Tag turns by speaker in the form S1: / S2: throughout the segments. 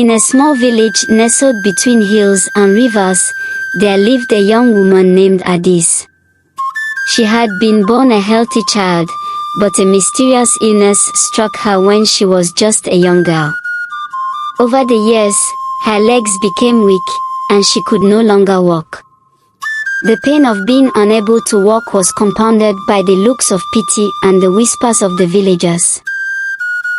S1: In a small village nestled between hills and rivers, there lived a young woman named Adaeze. She had been born a healthy child, but a mysterious illness struck her when she was just a young girl. Over the years, her legs became weak, and she could no longer walk. The pain of being unable to walk was compounded by the looks of pity and the whispers of the villagers.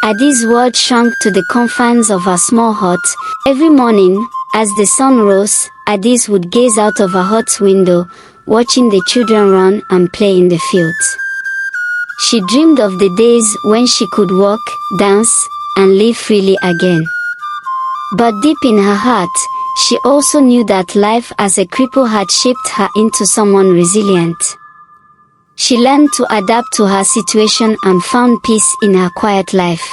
S1: Adaeze's world shrunk to the confines of her small hut. Every morning, as the sun rose, Adaeze would gaze out of her hut's window, watching the children run and play in the fields. She dreamed of the days when she could walk, dance, and live freely again. But deep in her heart, she also knew that life as a cripple had shaped her into someone resilient. She learned to adapt to her situation and found peace in her quiet life.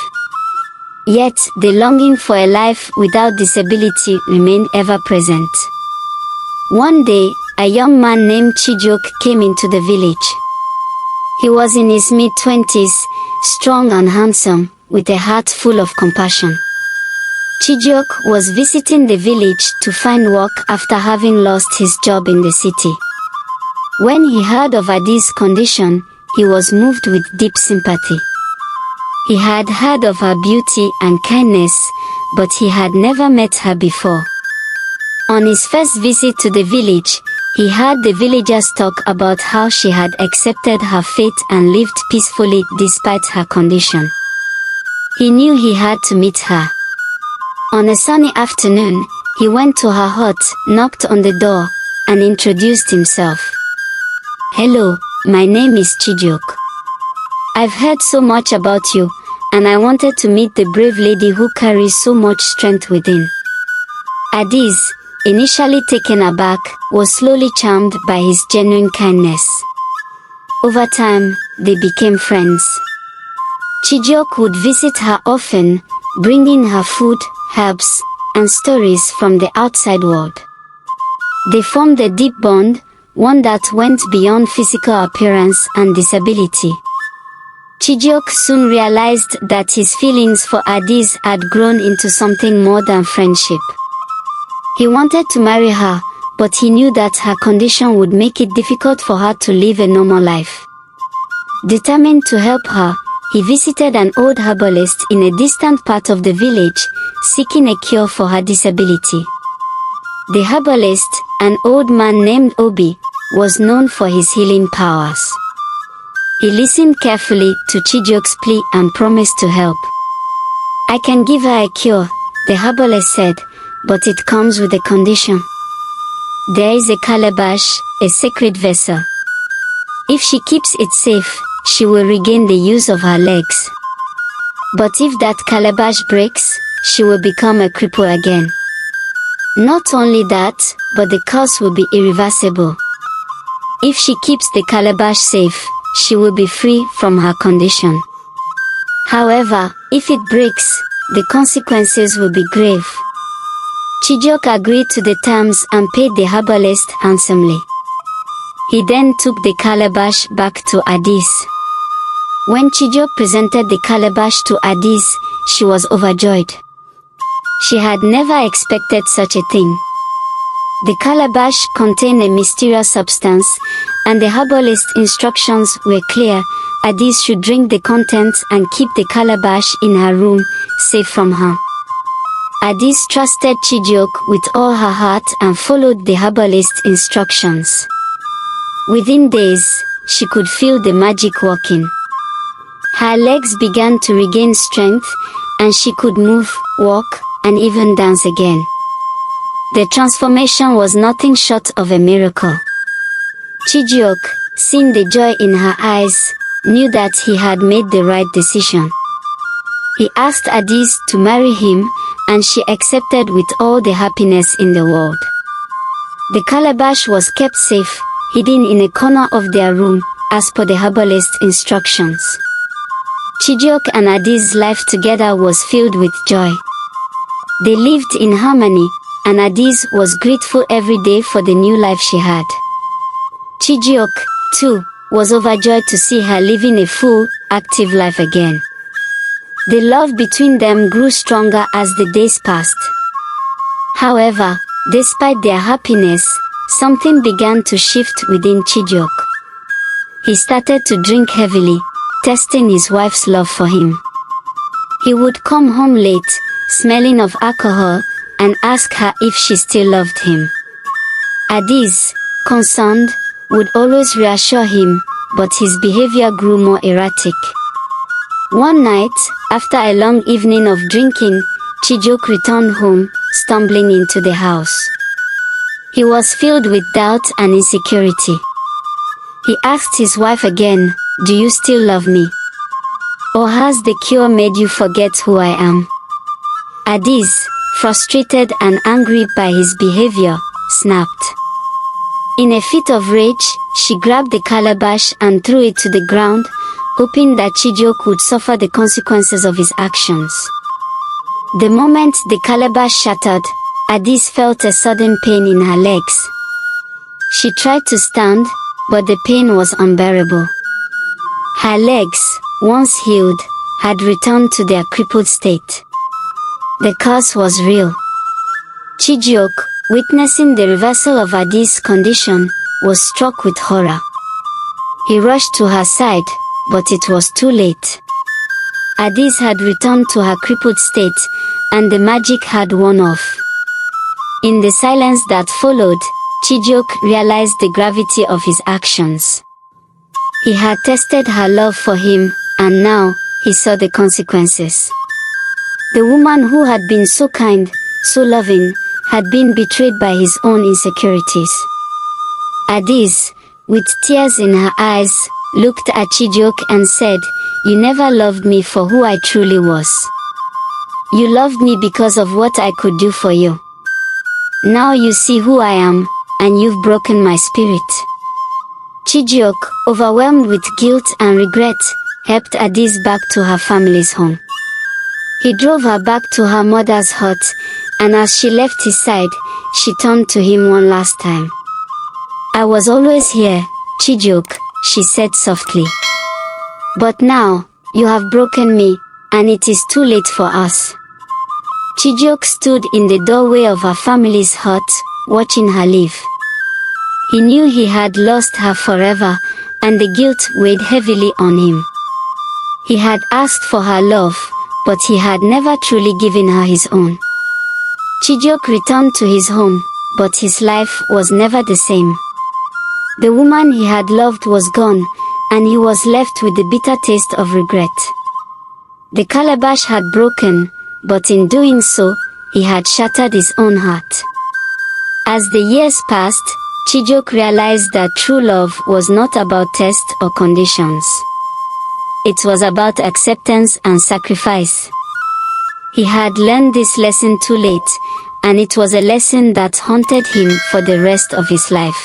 S1: Yet, the longing for a life without disability remained ever present. One day, a young man named Chijioke came into the village. He was in his mid-20s, strong and handsome, with a heart full of compassion. Chijioke was visiting the village to find work after having lost his job in the city. When he heard of Adaeze's condition, he was moved with deep sympathy. He had heard of her beauty and kindness, but he had never met her before. On his first visit to the village, he heard the villagers talk about how she had accepted her fate and lived peacefully despite her condition. He knew he had to meet her. On a sunny afternoon, he went to her hut, knocked on the door, and introduced himself. "Hello, my name is Chijioke. I've heard so much about you, and I wanted to meet the brave lady who carries so much strength within." Adaeze, initially taken aback, was slowly charmed by his genuine kindness. Over time, they became friends. Chijioke would visit her often, bringing her food, herbs, and stories from the outside world. They formed a deep bond, one that went beyond physical appearance and disability. Chijioke soon realized that his feelings for Adaeze had grown into something more than friendship. He wanted to marry her, but he knew that her condition would make it difficult for her to live a normal life. Determined to help her, he visited an old herbalist in a distant part of the village, seeking a cure for her disability. The herbalist, an old man named Obi, was known for his healing powers. He listened carefully to Chijioke's plea and promised to help. "I can give her a cure," the herbalist said, "but it comes with a condition. There is a calabash, a sacred vessel. If she keeps it safe, she will regain the use of her legs. But if that calabash breaks, she will become a cripple again. Not only that, but the curse will be irreversible. If she keeps the calabash safe, she will be free from her condition. However, if it breaks, the consequences will be grave." Chijioke agreed to the terms and paid the herbalist handsomely. He then took the calabash back to Adaeze. When Chijioke presented the calabash to Adaeze, she was overjoyed. She had never expected such a thing. The calabash contained a mysterious substance, and the herbalist's instructions were clear. Adaeze should drink the contents and keep the calabash in her room, safe from harm. Adaeze trusted Chijioke with all her heart and followed the herbalist's instructions. Within days, she could feel the magic working. Her legs began to regain strength, and she could move, walk, and even dance again. The transformation was nothing short of a miracle. Chijioke, seeing the joy in her eyes, knew that he had made the right decision. He asked Adaeze to marry him, and she accepted with all the happiness in the world. The calabash was kept safe, hidden in a corner of their room, as per the herbalist's instructions. Chijioke and Adaeze's life together was filled with joy. They lived in harmony, and Adaeze was grateful every day for the new life she had. Chijioke, too, was overjoyed to see her living a full, active life again. The love between them grew stronger as the days passed. However, despite their happiness, something began to shift within Chijioke. He started to drink heavily, testing his wife's love for him. He would come home late, smelling of alcohol, and ask her if she still loved him. Adaeze, concerned, would always reassure him, but his behavior grew more erratic. One night, after a long evening of drinking, Chijioke returned home, stumbling into the house. He was filled with doubt and insecurity. He asked his wife again, "Do you still love me? Or has the cure made you forget who I am?" Adaeze, frustrated and angry by his behavior, snapped. In a fit of rage, she grabbed the calabash and threw it to the ground, hoping that Chijioke would suffer the consequences of his actions. The moment the calabash shattered, Adaeze felt a sudden pain in her legs. She tried to stand, but the pain was unbearable. Her legs, once healed, had returned to their crippled state. The curse was real. Chijioke, witnessing the reversal of Adaeze's condition, was struck with horror. He rushed to her side, but it was too late. Adaeze had returned to her crippled state, and the magic had worn off. In the silence that followed, Chijioke realized the gravity of his actions. He had tested her love for him, and now, he saw the consequences. The woman who had been so kind, so loving, had been betrayed by his own insecurities. Adaeze, with tears in her eyes, looked at Chijioke and said, "You never loved me for who I truly was. You loved me because of what I could do for you. Now you see who I am, and you've broken my spirit." Chijioke, overwhelmed with guilt and regret, helped Adaeze back to her family's home. He drove her back to her mother's hut, and as she left his side, she turned to him one last time. "I was always here, Chijioke," she said softly. "But now, you have broken me, and it is too late for us." Chijioke stood in the doorway of her family's hut, watching her leave. He knew he had lost her forever, and the guilt weighed heavily on him. He had asked for her love, but he had never truly given her his own. Chijioke returned to his home, but his life was never the same. The woman he had loved was gone, and he was left with the bitter taste of regret. The calabash had broken, but in doing so, he had shattered his own heart. As the years passed, Chijioke realized that true love was not about tests or conditions. It was about acceptance and sacrifice. He had learned this lesson too late, and it was a lesson that haunted him for the rest of his life.